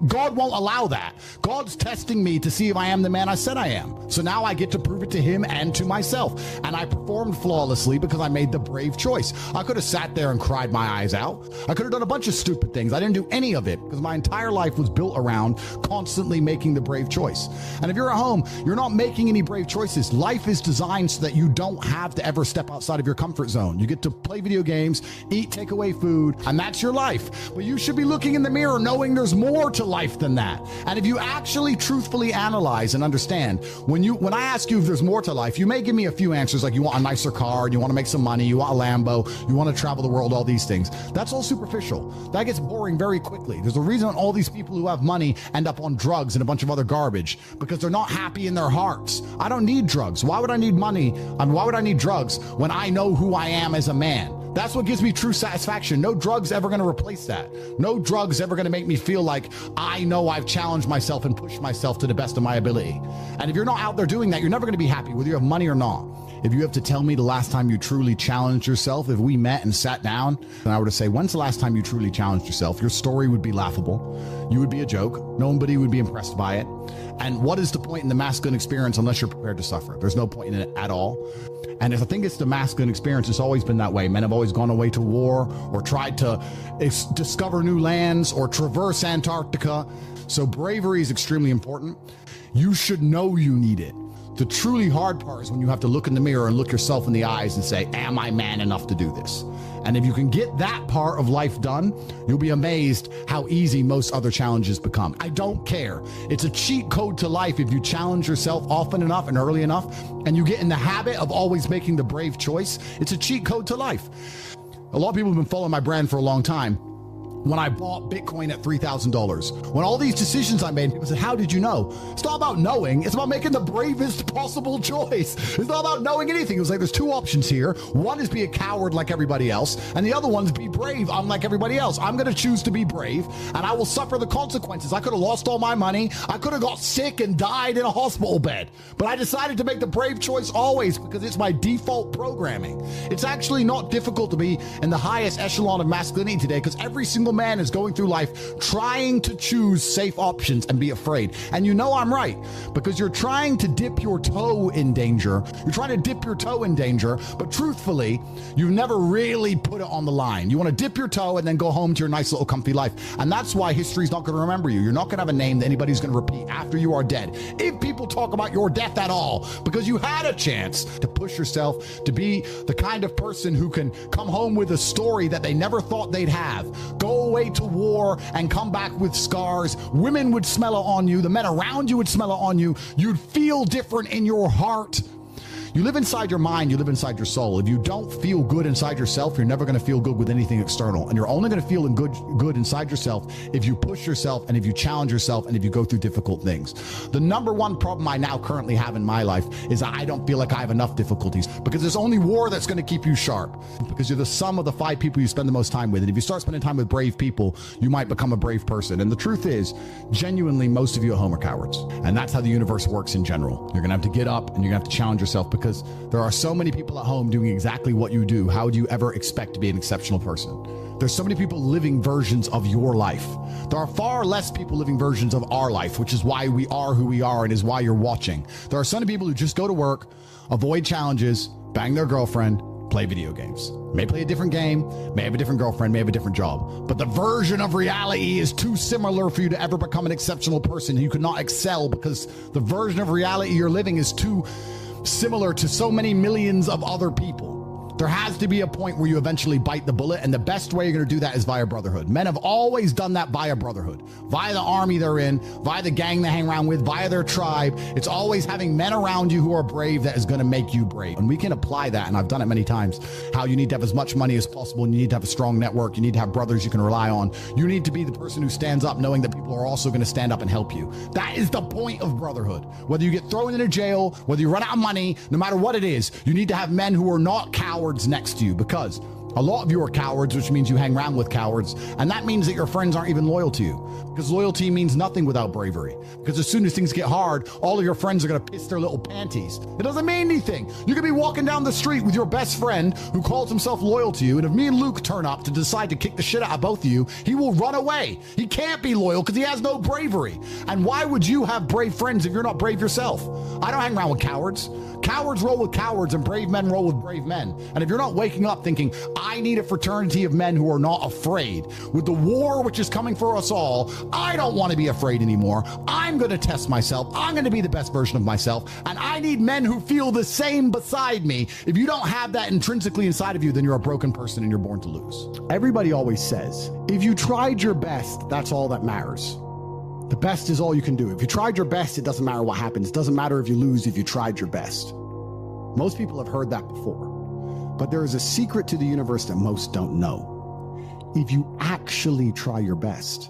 God won't allow that. God's testing me to see if I am the man I said I am. So now I get to prove it to him and to myself. And I performed flawlessly because I made the brave choice. I could have sat there and cried my eyes out. I could have done a bunch of stupid things. I didn't do any of it because my entire life was built around constantly making the brave choice. And if you're at home, you're not making any brave choices. Life is designed so that you don't have to ever step outside of your comfort zone. You get to play video games, eat takeaway food, and that's your life. But you should be looking in the mirror knowing there's more to life than that. And if you actually truthfully analyze and understand, when I ask you if there's more to life, you may give me a few answers like you want a nicer car, and you want to make some money, you want a Lambo, you want to travel the world, all these things. That's all superficial. That gets boring very quickly. There's a reason all these people who have money end up on drugs and a bunch of other garbage, because they're not happy in their hearts. I don't need drugs. Why would I need money? Why would I need drugs when I know who I am as a man? That's what gives me true satisfaction. No drug's ever going to replace that. No drug's ever going to make me feel like I know I've challenged myself and pushed myself to the best of my ability. And if you're not out there doing that, you're never going to be happy, whether you have money or not. If you have to tell me the last time you truly challenged yourself, if we met and sat down and I were to say, when's the last time you truly challenged yourself? Your story would be laughable. You would be a joke. Nobody would be impressed by it. And what is the point in the masculine experience unless you're prepared to suffer? There's no point in it at all. And if I think it's the masculine experience, it's always been that way. Men have always gone away to war or tried to discover new lands or traverse Antarctica. So bravery is extremely important. You should know you need it. The truly hard part is when you have to look in the mirror and look yourself in the eyes and say, am I man enough to do this? And if you can get that part of life done, you'll be amazed how easy most other challenges become. I don't care. It's a cheat code to life if you challenge yourself often enough and early enough, and you get in the habit of always making the brave choice. It's a cheat code to life. A lot of people have been following my brand for a long time. When I bought Bitcoin at $3,000, when all these decisions I made, people said, how did you know? It's not about knowing. It's about making the bravest possible choice. It's not about knowing anything. It was like, there's two options here. One is be a coward like everybody else. And the other one is be brave unlike everybody else. I'm going to choose to be brave and I will suffer the consequences. I could have lost all my money. I could have got sick and died in a hospital bed. But I decided to make the brave choice always because it's my default programming. It's actually not difficult to be in the highest echelon of masculinity today because every single man is going through life trying to choose safe options and be afraid. And you know I'm right because you're trying to dip your toe in danger. You're trying to dip your toe in danger, but truthfully, you've never really put it on the line. You want to dip your toe and then go home to your nice little comfy life. And that's why history's not going to remember you. You're not going to have a name that anybody's going to repeat after you are dead. If people talk about your death at all, because you had a chance to push yourself to be the kind of person who can come home with a story that they never thought they'd have. Go away to war and come back with scars. Women would smell it on you. The men around you would smell it on you. You'd feel different in your heart. You live inside your mind, you live inside your soul. If you don't feel good inside yourself, you're never going to feel good with anything external. And you're only going to feel good inside yourself if you push yourself and if you challenge yourself and if you go through difficult things. The number one problem I now currently have in my life is I don't feel like I have enough difficulties because there's only war that's going to keep you sharp because you're the sum of the 5 people you spend the most time with. And if you start spending time with brave people, you might become a brave person. And the truth is, genuinely, most of you at home are cowards. And that's how the universe works in general. You're going to have to get up and you're going to have to challenge yourself because there are so many people at home doing exactly what you do. How do you ever expect to be an exceptional person? There's so many people living versions of your life. There are far less people living versions of our life, which is why we are who we are and is why you're watching. There are so many people who just go to work, avoid challenges, bang their girlfriend, play video games. May play a different game, may have a different girlfriend, may have a different job. But the version of reality is too similar for you to ever become an exceptional person. You cannot excel because the version of reality you're living is too similar to so many millions of other people. There has to be a point where you eventually bite the bullet, and the best way you're going to do that is via brotherhood. Men have always done that via brotherhood, via the army they're in, via the gang they hang around with, via their tribe. It's always having men around you who are brave that is going to make you brave. And we can apply that, and I've done it many times, how you need to have as much money as possible, and you need to have a strong network, you need to have brothers you can rely on. You need to be the person who stands up knowing that people are also going to stand up and help you. That is the point of brotherhood. Whether you get thrown into jail, whether you run out of money, no matter what it is, you need to have men who are not cowards next to you, because a lot of you are cowards, which means you hang around with cowards, and that means that your friends aren't even loyal to you, because loyalty means nothing without bravery. Because as soon as things get hard, all of your friends are going to piss their little panties. It doesn't mean anything. You could be walking down the street with your best friend who calls himself loyal to you, and if me and Luke turn up to decide to kick the shit out of both of you, he will run away. He can't be loyal because he has no bravery. And why would you have brave friends if you're not brave yourself? I don't hang around with cowards. Cowards roll with cowards and brave men roll with brave men. And if you're not waking up thinking, I need a fraternity of men who are not afraid, with the war which is coming for us all, I don't want to be afraid anymore. I'm going to test myself. I'm going to be the best version of myself. And I need men who feel the same beside me. If you don't have that intrinsically inside of you, then you're a broken person and you're born to lose. Everybody always says, if you tried your best, that's all that matters. The best is all you can do. If you tried your best, it doesn't matter what happens. It doesn't matter if you lose if you tried your best. Most people have heard that before. But there is a secret to the universe that most don't know. If you actually try your best,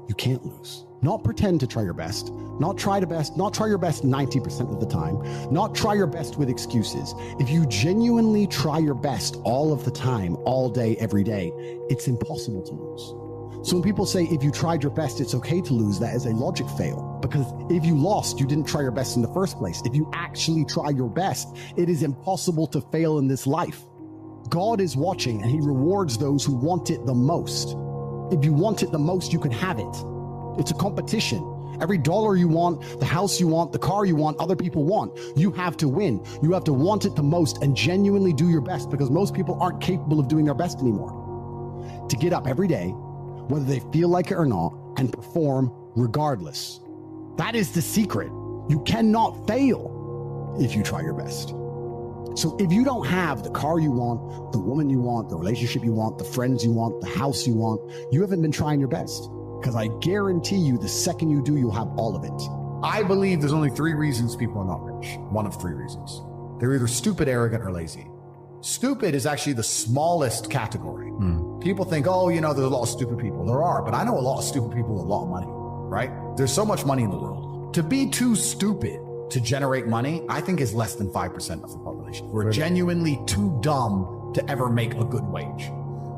you can't lose. Not pretend to try your best, not try your best 90% of the time, not try your best with excuses. If you genuinely try your best all of the time, all day, every day, it's impossible to lose. So when people say, if you tried your best, it's okay to lose, that is a logic fail. Because if you lost, you didn't try your best in the first place. If you actually try your best, it is impossible to fail in this life. God is watching and he rewards those who want it the most. If you want it the most, you can have it. It's a competition. Every dollar you want, the house you want, the car you want, other people want, you have to win. You have to want it the most and genuinely do your best, because most people aren't capable of doing their best anymore. To get up every day, whether they feel like it or not, and perform regardless. That is the secret. You cannot fail if you try your best. So if you don't have the car you want, the woman you want, the relationship you want, the friends you want, the house you want, you haven't been trying your best. Because I guarantee you, the second you do, you'll have all of it. I believe there's only 3 reasons people are not rich. One of 3 reasons. They're either stupid, arrogant, or lazy. Stupid is actually the smallest category. People think, oh, you know, there's a lot of stupid people. There are, but I know a lot of stupid people with a lot of money, right? There's so much money in the world. To be too stupid to generate money, I think is less than 5% of the population. We're genuinely too dumb to ever make a good wage.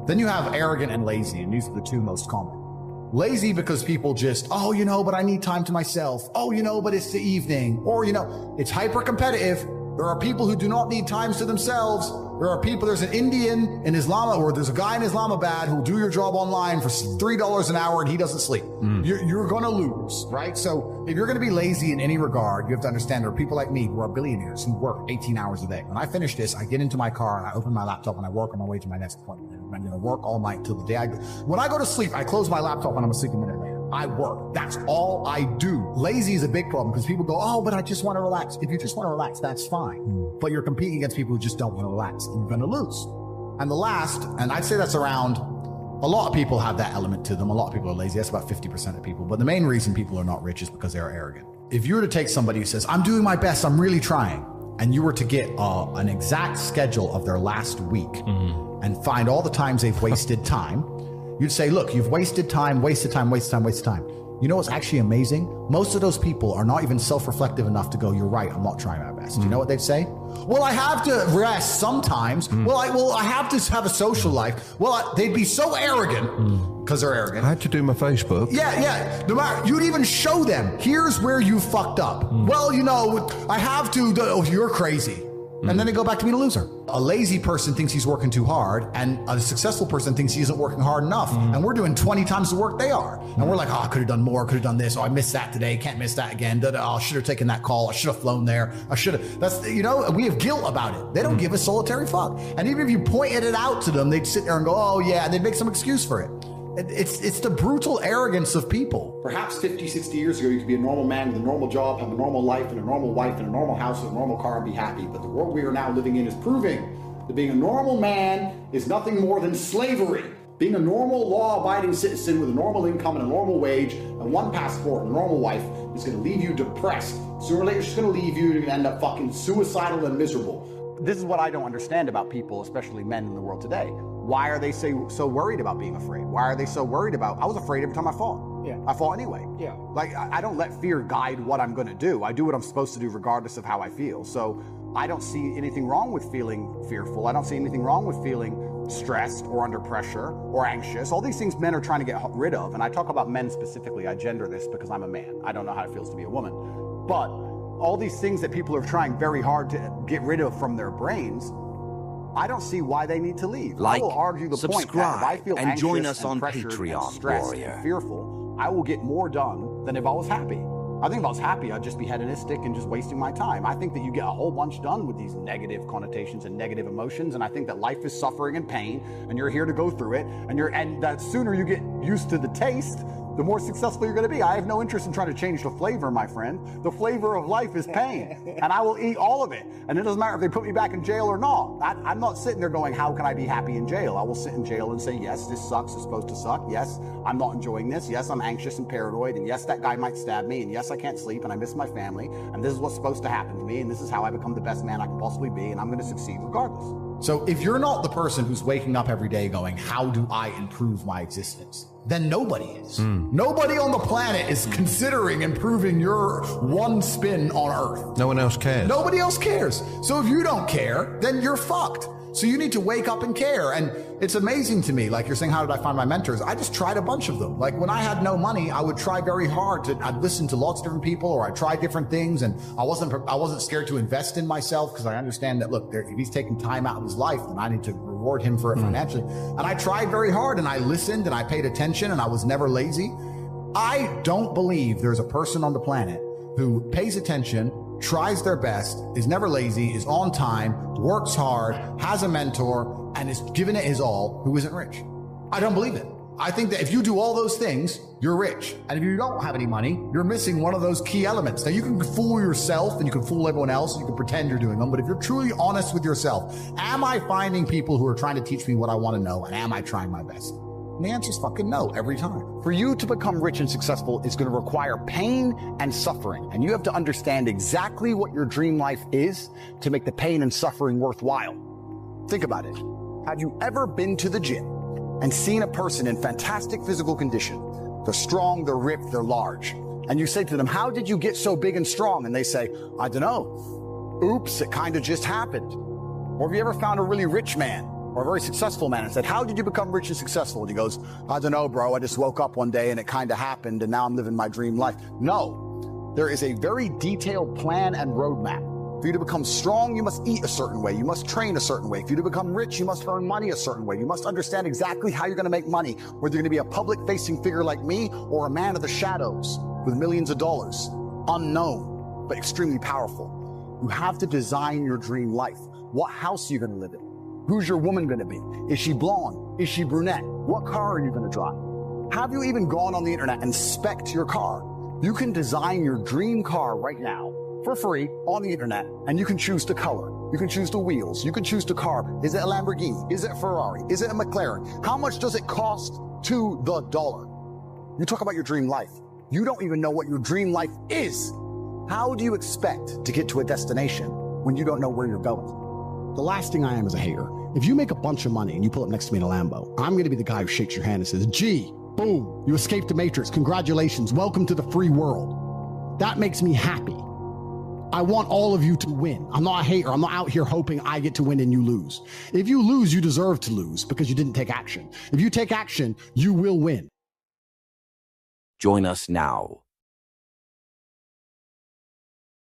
Then you have arrogant and lazy, and these are the 2 most common. Lazy because people just, oh, you know, but I need time to myself. Oh, you know, but it's the evening. Or, you know, it's hyper competitive. There are people who do not need times to themselves. There are people, there's an Indian in Islam, or there's a guy in Islamabad who'll do your job online for $3 an hour and he doesn't sleep. You're going to lose, right? So if you're going to be lazy in any regard, you have to understand there are people like me who are billionaires who work 18 hours a day. When I finish this, I get into my car and I open my laptop and I work on my way to my next appointment. I'm going to work all night till the day I go. When I go to sleep, I close my laptop and I'm asleep a minute later. I work. That's all I do. Lazy is a big problem because people go, oh, but I just want to relax. If you just want to relax, that's fine. But you're competing against people who just don't want to relax. And you're going to lose. And the last, and I'd say that's around, a lot of people have that element to them. A lot of people are lazy. That's about 50% of people. But the main reason people are not rich is because they are arrogant. If you were to take somebody who says, I'm doing my best, I'm really trying, and you were to get an exact schedule of their last week and find all the times they've wasted time, you'd say, look, you've wasted time, wasted time, wasted time, wasted time. You know what's actually amazing? Most of those people are not even self-reflective enough to go, you're right, I'm not trying my best. You know what they'd say? Well, I have to rest sometimes. Well, I have to have a social life. Well, they'd be so arrogant because they're arrogant. I had to do my Facebook. Yeah. No matter, you'd even show them, here's where you fucked up. Well, you know, I have to, oh, you're crazy. And then they go back to being a loser. A lazy person thinks he's working too hard, and a successful person thinks he isn't working hard enough. And we're doing 20 times the work they are. And we're like, oh, I could have done more, could have done this. Oh, I missed that today, can't miss that again. Oh, I should have taken that call. I should have flown there. I should have. That's, you know, we have guilt about it. They don't give a solitary fuck. And even if you pointed it out to them, they'd sit there and go, oh yeah, and they'd make some excuse for it. It's the brutal arrogance of people. Perhaps 50, 60 years ago, you could be a normal man with a normal job, have a normal life and a normal wife and a normal house and a normal car and be happy. But the world we are now living in is proving that being a normal man is nothing more than slavery. Being a normal, law-abiding citizen with a normal income and a normal wage and one passport and a normal wife is going to leave you depressed. Sooner or later, it's just going to leave you and end up fucking suicidal and miserable. This is what I don't understand about people, especially men in the world today. Why are they so worried about being afraid? Why are they so worried about, I was afraid every time I fought. Yeah. I fought anyway. Yeah. Like, I don't let fear guide what I'm going to do. I do what I'm supposed to do regardless of how I feel. So I don't see anything wrong with feeling fearful. I don't see anything wrong with feeling stressed or under pressure or anxious. All these things men are trying to get rid of. And I talk about men specifically. I gender this because I'm a man. I don't know how it feels to be a woman. But all these things that people are trying very hard to get rid of from their brains, I don't see why they need to leave. Like, I will argue the point that if I feel and anxious join us and on pressured Patreon, and stressed Warrior. and fearful, I will get more done than if I was happy. I think if I was happy, I'd just be hedonistic and just wasting my time. I think that you get a whole bunch done with these negative connotations and negative emotions, and I think that life is suffering and pain, and you're here to go through it, and the sooner you get used to the taste, the more successful you're going to be. I have no interest in trying to change the flavor, my friend. The flavor of life is pain, and I will eat all of it. And it doesn't matter if they put me back in jail or not. I'm not sitting there going, how can I be happy in jail? I will sit in jail and say, yes, this sucks. It's supposed to suck. Yes, I'm not enjoying this. Yes, I'm anxious and paranoid. And yes, that guy might stab me. And yes, I can't sleep and I miss my family. And this is what's supposed to happen to me. And this is how I become the best man I can possibly be. And I'm going to succeed regardless. So if you're not the person who's waking up every day going, how do I improve my existence? then nobody is. Nobody on the planet is considering improving your one spin on Earth. No one else cares. Nobody else cares. So if you don't care, then you're fucked. So you need to wake up and care. And it's amazing to me, like you're saying, how did I find my mentors? I just tried a bunch of them. Like when I had no money, I would try very hard I'd listen to lots of different people, or I'd try different things. And I wasn't scared to invest in myself, because I understand that, look, if he's taking time out of his life, then I need to reward him for it financially. And I tried very hard, and I listened, and I paid attention, and I was never lazy. I don't believe there's a person on the planet who pays attention, tries their best, is never lazy, is on time, works hard, has a mentor, and is giving it his all, who isn't rich. I don't believe it. I think that if you do all those things, you're rich. And if you don't have any money, you're missing one of those key elements. Now, you can fool yourself and you can fool everyone else and you can pretend you're doing them, but if you're truly honest with yourself, am I finding people who are trying to teach me what I want to know, and am I trying my best? And the answer is fucking no every time. For you to become rich and successful is going to require pain and suffering. And you have to understand exactly what your dream life is to make the pain and suffering worthwhile. Think about it. Have you ever been to the gym and seen a person in fantastic physical condition? They're strong, they're ripped, they're large. And you say to them, how did you get so big and strong? And they say, I don't know. Oops, it kind of just happened. Or have you ever found a really rich man or a very successful man and said, how did you become rich and successful? And he goes, I don't know, bro. I just woke up one day and it kind of happened and now I'm living my dream life. No, there is a very detailed plan and roadmap. For you to become strong, you must eat a certain way. You must train a certain way. For you to become rich, you must earn money a certain way. You must understand exactly how you're going to make money, whether you're going to be a public-facing figure like me or a man of the shadows with millions of dollars. Unknown, but extremely powerful. You have to design your dream life. What house are you going to live in? Who's your woman going to be? Is she blonde? Is she brunette? What car are you going to drive? Have you even gone on the internet and spec'd your car? You can design your dream car right now for free on the internet, and you can choose the color. You can choose the wheels. You can choose the car. Is it a Lamborghini? Is it a Ferrari? Is it a McLaren? How much does it cost to the dollar? You talk about your dream life. You don't even know what your dream life is. How do you expect to get to a destination when you don't know where you're going? The last thing I am is a hater. If you make a bunch of money and you pull up next to me in a Lambo, I'm going to be the guy who shakes your hand and says, gee, boom, you escaped the Matrix. Congratulations. Welcome to the free world. That makes me happy. I want all of you to win. I'm not a hater. I'm not out here hoping I get to win and you lose. If you lose, you deserve to lose because you didn't take action. If you take action, you will win. Join us now